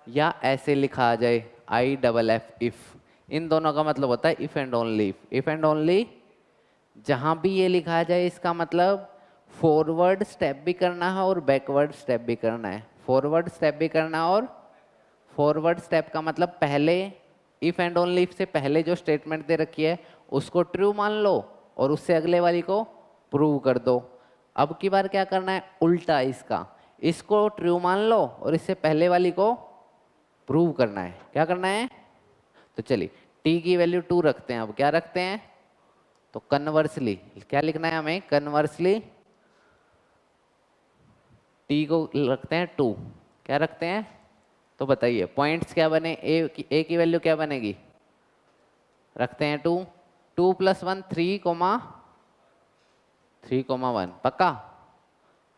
या ऐसे लिखा आ जाए IFF, इफ, इन दोनों का मतलब होता है if and only. If and only जहां भी ये लिखा जाए, इसका मतलब फॉरवर्ड स्टेप भी करना है और बैकवर्ड स्टेप भी करना है। फॉरवर्ड स्टेप भी करना है, और फॉरवर्ड स्टेप का मतलब पहले इफ एंड ओनली इफ से पहले जो स्टेटमेंट दे रखी है उसको ट्रू मान लो और उससे अगले वाली को प्रूव कर दो। अब की बार क्या करना है, उल्टा इसका, इसको ट्रू मान लो और इससे पहले वाली को प्रूव करना है। क्या करना है, तो चलिए t की वैल्यू 2 रखते हैं। अब क्या रखते हैं, तो कन्वर्सली क्या लिखना है हमें, कन्वर्सली t को रखते हैं 2। क्या रखते हैं, तो बताइए पॉइंट्स क्या बने, a की वैल्यू क्या बनेगी, रखते हैं 2, 2 + 1 3,1, पक्का।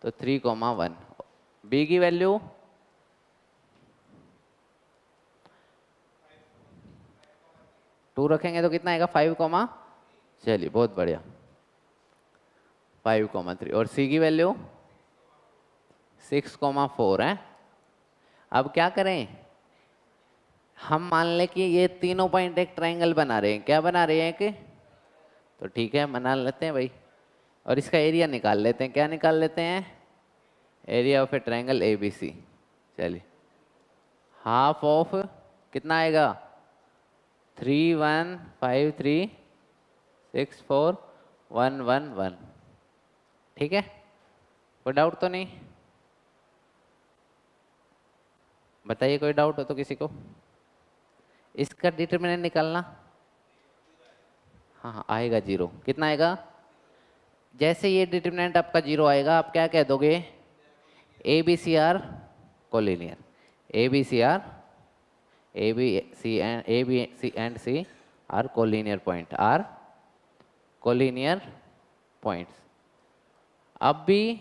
तो 3,1, b की वैल्यू 2 रखेंगे तो कितना आएगा, 5, चलिए बहुत बढ़िया, 5,3। और c की वैल्यू 6,4 है। अब क्या करें, हम मान लें कि ये तीनों पॉइंट एक ट्रायंगल बना रहे हैं। क्या बना रहे हैं, एक, तो ठीक है बना लेते हैं भाई, और इसका एरिया निकाल लेते हैं। क्या निकाल लेते हैं, area of A triangle ABC। चलिए, हाफ ऑफ कितना आएगा, 3,1,5,3,6,4,1,1,1, ठीक है। कोई डाउट तो नहीं, बताइए कोई डाउट हो तो किसी को। इसका डिटरमिनेंट निकालना, हाँ हाँ आएगा 0। कितना आएगा, जैसे ये डिटरमिनेंट आपका 0 आएगा आप क्या कह दोगे, ABC are collinear, ABC and C are collinear point, are collinear points. अब भी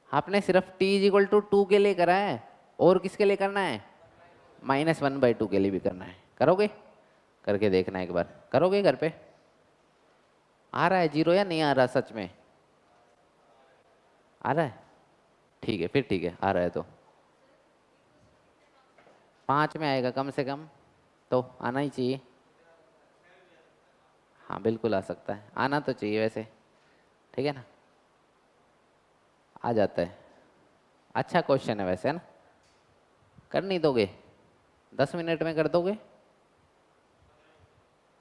आपने सिर्फ t इज 2 के लिए करा है, और किसके लिए करना है, -1/2 के लिए भी करना है। करोगे, करके देखना एक बार, करोगे घर पे। आ रहा है 0 या नहीं आ रहा, सच में आ रहा है, ठीक है फिर, ठीक है आ रहा है तो 5 में आएगा कम से कम, तो आना ही चाहिए। हाँ बिल्कुल आ सकता है, आना तो चाहिए वैसे, ठीक है ना, आ जाता है। अच्छा क्वेश्चन है वैसे, है ना। कर नहीं दोगे, 10 मिनट में कर दोगे,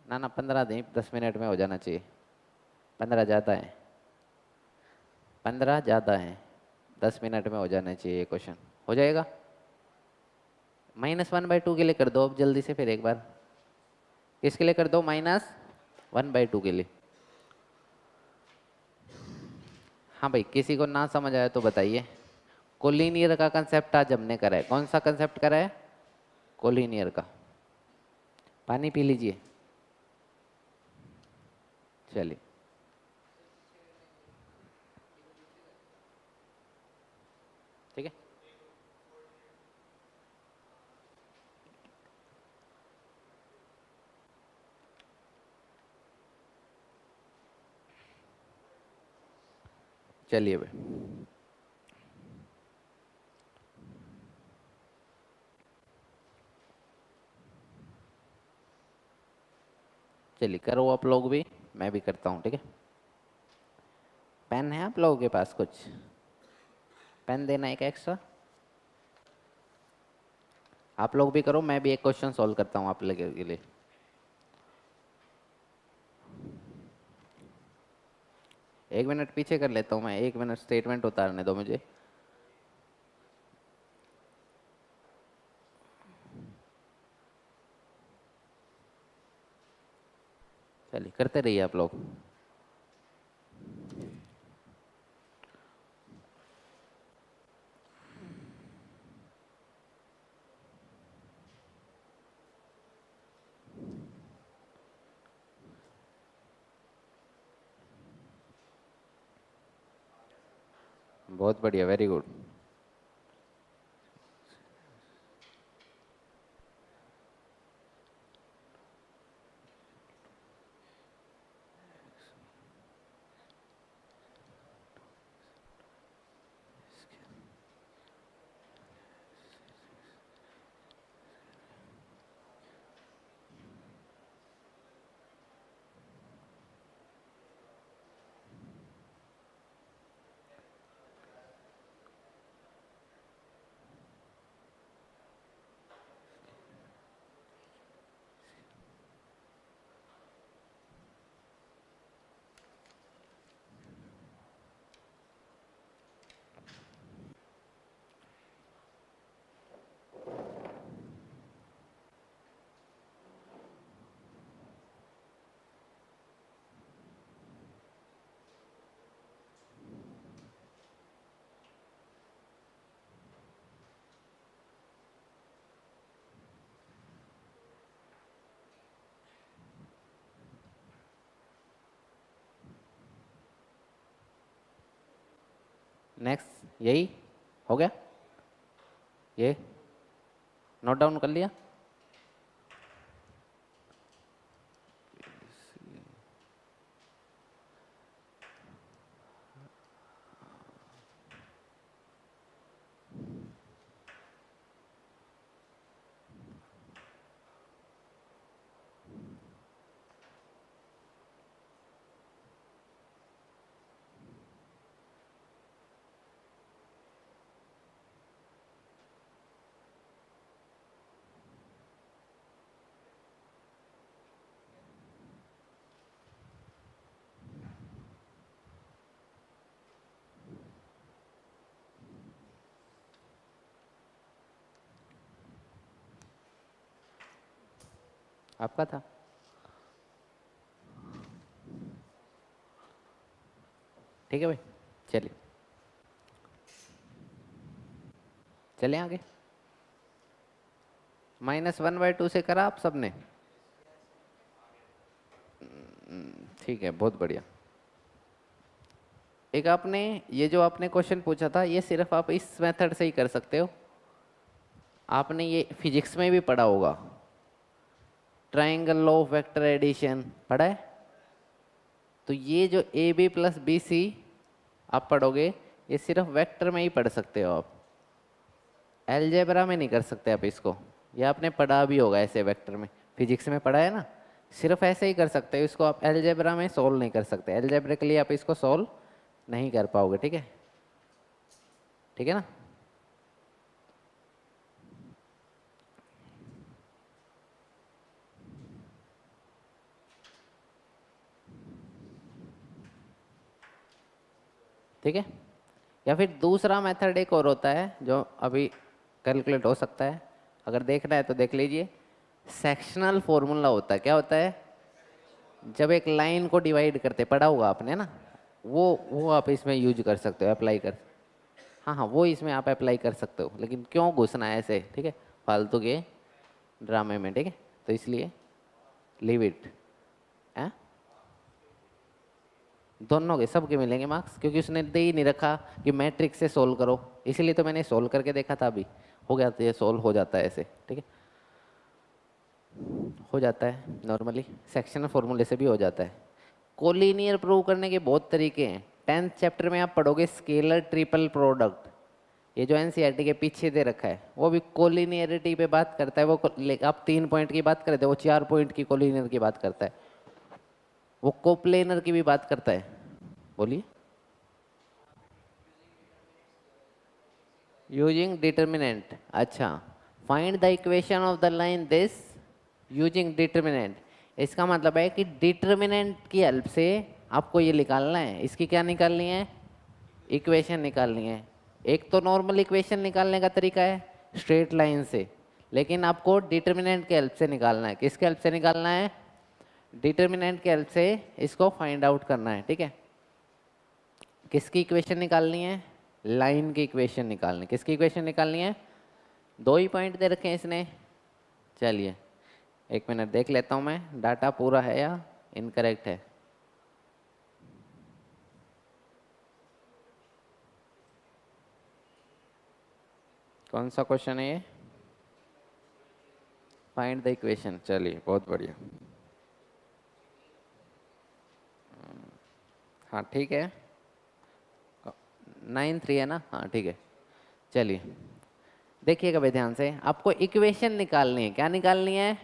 ना ना 15 नहीं, 10 मिनट में हो जाना चाहिए। 15 ज़्यादा है, 15 ज़्यादा है। 10 मिनट में हो जाना चाहिए ये क्वेश्चन। हो जाएगा? -1/2 के लिए कर दो अब जल्दी से फिर एक बार। किसके लिए कर दो? -1/2 के लिए। हाँ भाई, किसी को ना समझ आया तो बताइए। कोलिनियर का कंसेप्ट आज हमने करा है। कौन सा कंसेप्ट करा है? कोलिनियर का। पानी पी लीजिए। चलिए, ठीक है। चलिए भाई, चलिए करो आप लोग भी, मैं भी करता हूँ, ठीक है। पेन है आप लोगों के पास? कुछ पेन देना एक एक्स्ट्रा। आप लोग भी करो, मैं भी एक क्वेश्चन सॉल्व करता हूँ आप लोगों के लिए। एक मिनट पीछे कर लेता हूँ मैं, 1 मिनट स्टेटमेंट उतारने दो मुझे। चलिए करते रहिए आप लोग। बहुत बढ़िया, वेरी गुड। नेक्स्ट यही हो गया, ये नोट डाउन कर लिया। आपका था। ठीक है भाई, चलिए चले आगे। -1/2 से करा आप सबने? ठीक है, बहुत बढ़िया। एक आपने ये जो आपने क्वेश्चन पूछा था, ये सिर्फ आप इस मेथड से ही कर सकते हो। आपने ये फिजिक्स में भी पढ़ा होगा, triangle law of vector addition पढ़ा है? तो ये जो a B plus B c आप पढ़ोगे, ये सिर्फ वेक्टर में ही पढ़ सकते हो आप, अलजेब्रा में नहीं कर सकते आप इसको। ये आपने पढ़ा भी होगा ऐसे, वेक्टर में फिजिक्स में पढ़ा है ना। सिर्फ ऐसे ही कर सकते हो इसको, आप अलजेब्रा में सोल्व नहीं कर सकते। अलजेब्रा के लिए आप इसको सोल्व नहीं कर पाओगे, ठीक है? ठीक है ना? ठीक है। या फिर दूसरा मेथड एक और होता है जो अभी कैलकुलेट हो सकता है, अगर देखना है तो देख लीजिए। सेक्शनल फॉर्मूला होता है, क्या होता है? जब एक लाइन को डिवाइड करते, पढ़ा होगा आपने ना, वो आप इसमें यूज कर सकते हो, अप्लाई कर। हाँ हाँ, वो इसमें आप अप्लाई कर सकते हो, लेकिन क्यों घुसना है ऐसे, ठीक है, फालतू के ड्रामे में, ठीक है, तो इसलिए लीव इट। दोनों के सबके मिलेंगे मार्क्स, क्योंकि उसने दे ही नहीं रखा कि मैट्रिक्स से सोल्व करो, इसीलिए तो मैंने सोल्व करके देखा था अभी, हो गया, तो ये सोल्व हो जाता है ऐसे, ठीक है, हो जाता है नॉर्मली, सेक्शनल फॉर्मूले से भी हो जाता है। कोलिनियर प्रूव करने के बहुत तरीके हैं। 10th चैप्टर में आप पढ़ोगे स्केलर ट्रिपल प्रोडक्ट, ये जो एनसीईआरटी के पीछे दे रखा है वो भी कोलिनियरिटी पे बात करता है। वो आप 3 पॉइंट की बात करते हो, वो 4 पॉइंट की कोलिनियर की बात करता है, वो कोप्लेनर की भी बात करता है। बोलिए। यूजिंग डिटर्मिनेंट, अच्छा, find the equation of the line this using determinant. इसका मतलब है कि डिटर्मिनेंट की हेल्प से आपको ये निकालना है, इसकी क्या निकालनी है? इक्वेशन निकालनी है। एक तो नॉर्मल इक्वेशन निकालने का तरीका है स्ट्रेट लाइन से, लेकिन आपको डिटर्मिनेंट के हेल्प से निकालना है। किसके हेल्प से निकालना है? डिटर्मिनेंट के हेल्प से इसको फाइंड आउट करना है, ठीक है। किसकी इक्वेशन निकालनी है? लाइन की इक्वेशन निकालनी। किसकी इक्वेशन निकालनी है? 2 ही पॉइंट दे रखे हैं इसने। चलिए 1 मिनट देख लेता हूँ मैं, डाटा पूरा है या इनकरेक्ट है। कौन सा क्वेश्चन है ये? फाइंड द इक्वेशन, चलिए बहुत बढ़िया। हाँ ठीक है, 9-3 है ना, हाँ ठीक है। चलिए देखिएगा भाई ध्यान से, आपको इक्वेशन निकालनी है। क्या निकालनी है?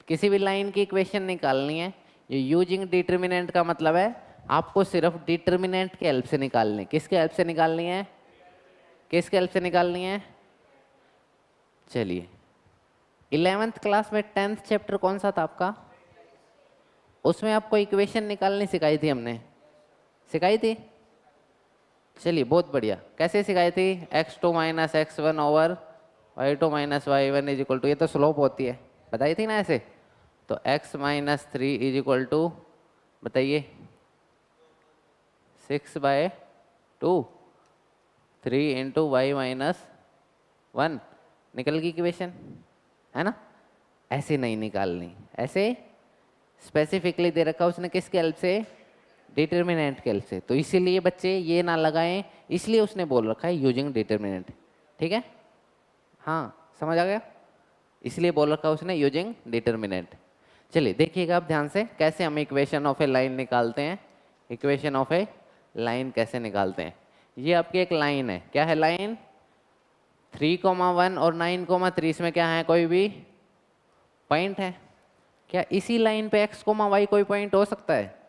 किसी भी लाइन की इक्वेशन निकालनी है। ये यूजिंग डिटर्मिनेंट का मतलब है आपको सिर्फ डिटर्मिनेंट के हेल्प से निकालनी है। किसके हेल्प से निकालनी है? किसके हेल्प से निकालनी है? चलिए 11th क्लास में 10th चैप्टर कौन सा था आपका? उसमें आपको इक्वेशन निकालनी सिखाई थी हमने, सिखाई थी। चलिए बहुत बढ़िया। कैसे सिखाई थी? x2 minus x1 over y2 minus y1 is equal to, ये तो स्लोप होती है, बताई थी ना ऐसे। तो x minus 3 is equal to, बताइए, 6/2, 3 इंटू वाई माइनस 1, निकल गई इक्वेशन, है ना। ऐसे नहीं निकालनी, ऐसे स्पेसिफिकली दे रखा उसने, किसके हेल्प से? डिटर्मिनेंट के हेल्प से। तो इसीलिए बच्चे ये ना लगाएं, इसलिए उसने बोल रखा है यूजिंग डिटर्मिनेंट, ठीक है। हाँ समझ आ गया, इसलिए बोल रखा है उसने यूजिंग डिटर्मिनेंट। चलिए देखिएगा आप ध्यान से, कैसे हम इक्वेशन ऑफ ए लाइन निकालते हैं। इक्वेशन ऑफ ए लाइन कैसे निकालते हैं? ये आपकी एक लाइन है, क्या है लाइन? 3,1 और 9,3, इसमें क्या है? कोई भी पॉइंट है क्या? इसी लाइन पे x, y कोई पॉइंट हो सकता है?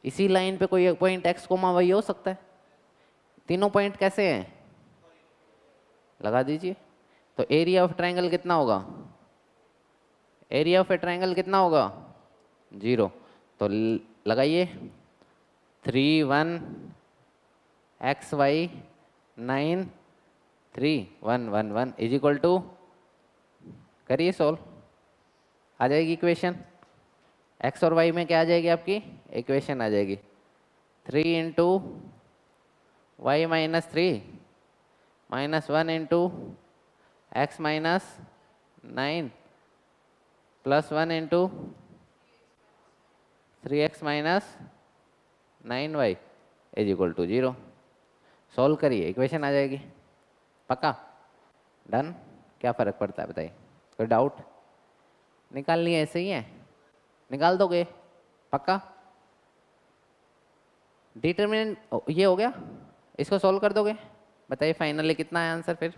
इसी लाइन पे कोई पॉइंट x, y हो सकता है? तीनों पॉइंट कैसे हैं? लगा दीजिए। तो एरिया ऑफ ट्रायंगल कितना होगा? एरिया ऑफ ए ट्रायंगल कितना होगा? 0। तो लगाइए 3, 1 x, y 9, 3, 1, 1, 1 is equal to, करिए सोल्व, आ जाएगी इक्वेशन। x और y में क्या आ जाएगी आपकी इक्वेशन? आ जाएगी 3 into y minus 3 minus 1 into x minus 9 plus 1 into 3x minus 9y is equal to 0। Solve करिए, इक्वेशन आ जाएगी। पक्का? डन? क्या फ़र्क पड़ता है बताइए, कोई डाउट? निकालनी है, ऐसे ही है, निकाल दोगे? पक्का? डिटरमिनेंट ये हो गया, इसको सॉल्व कर दोगे? बताइए फाइनली कितना है आंसर फिर?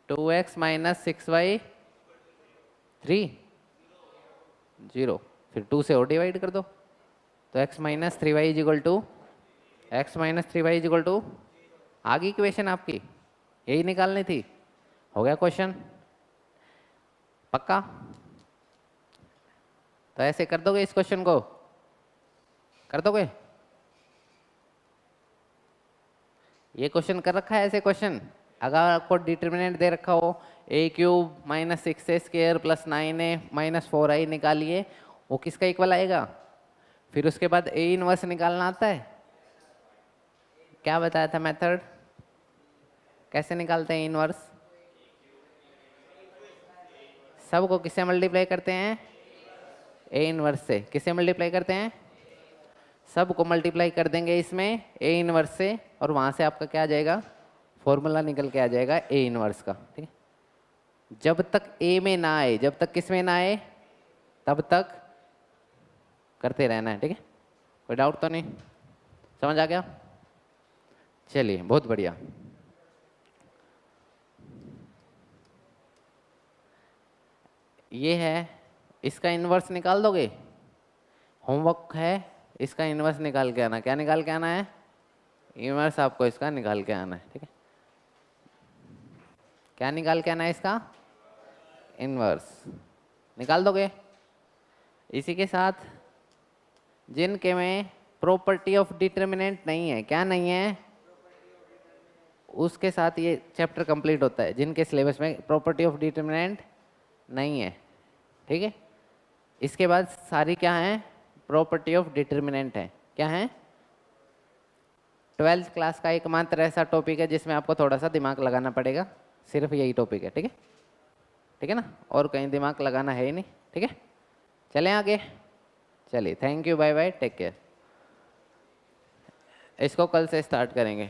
2x minus 6y 3, 0। फिर 2 से और डिवाइड कर दो, तो x minus 3y is equal to, X minus 3y is equal to, आ गई इक्वेशन आपकी, यही निकालनी थी। हो गया क्वेश्चन। पक्का? तो ऐसे कर दोगे इस क्वेश्चन को? कर दोगे? ये क्वेश्चन कर रखा है ऐसे क्वेश्चन? अगर आपको डिटर्मिनेंट दे रखा हो A cube minus 6a² plus 9a minus 4i निकालिए, वो किसका इक्वल आएगा? फिर उसके बाद ए इनवर्स निकालना आता है। क्या बताया था मेथड? कैसे निकालते हैं इनवर्स? सबको किससे मल्टीप्लाई करते हैं? ए इनवर्स से। किससे मल्टीप्लाई करते हैं? सबको मल्टीप्लाई कर देंगे इसमें ए इनवर्स से, और वहां से आपका क्या आ जाएगा? फॉर्मूला निकल के आ जाएगा ए इनवर्स का। ठीक है, जब तक ए में ना आए, जब तक किस में ना आए, तब तक करते रहना है। ठीक है, कोई डाउट तो नहीं? समझ आ गया? चलिए, बहुत बढ़िया। ये है, इसका इनवर्स निकाल दोगे? होमवर्क है, इसका इनवर्स निकाल के आना। क्या निकाल के आना है? इनवर्स आपको इसका निकाल के आना है। ठीक है, क्या निकाल के आना है इसका? इनवर्स निकाल दोगे? इसी के साथ जिनके में प्रॉपर्टी ऑफ डिटर्मिनेंट नहीं है, क्या नहीं है, उसके साथ ये चैप्टर कंप्लीट होता है। जिनके सिलेबस में प्रॉपर्टी ऑफ डिटर्मिनेंट नहीं है, ठीक है, इसके बाद सारी क्या है? प्रॉपर्टी ऑफ डिटर्मिनेंट है। क्या है? 12th क्लास का एकमात्र ऐसा टॉपिक है जिसमें आपको थोड़ा सा दिमाग लगाना पड़ेगा, सिर्फ यही टॉपिक है। ठीक है, ठीक है ना, और कहीं दिमाग लगाना है ही नहीं। ठीक है, चलें आगे। चलिए, thank you, bye bye, take care. इसको कल से स्टार्ट करेंगे।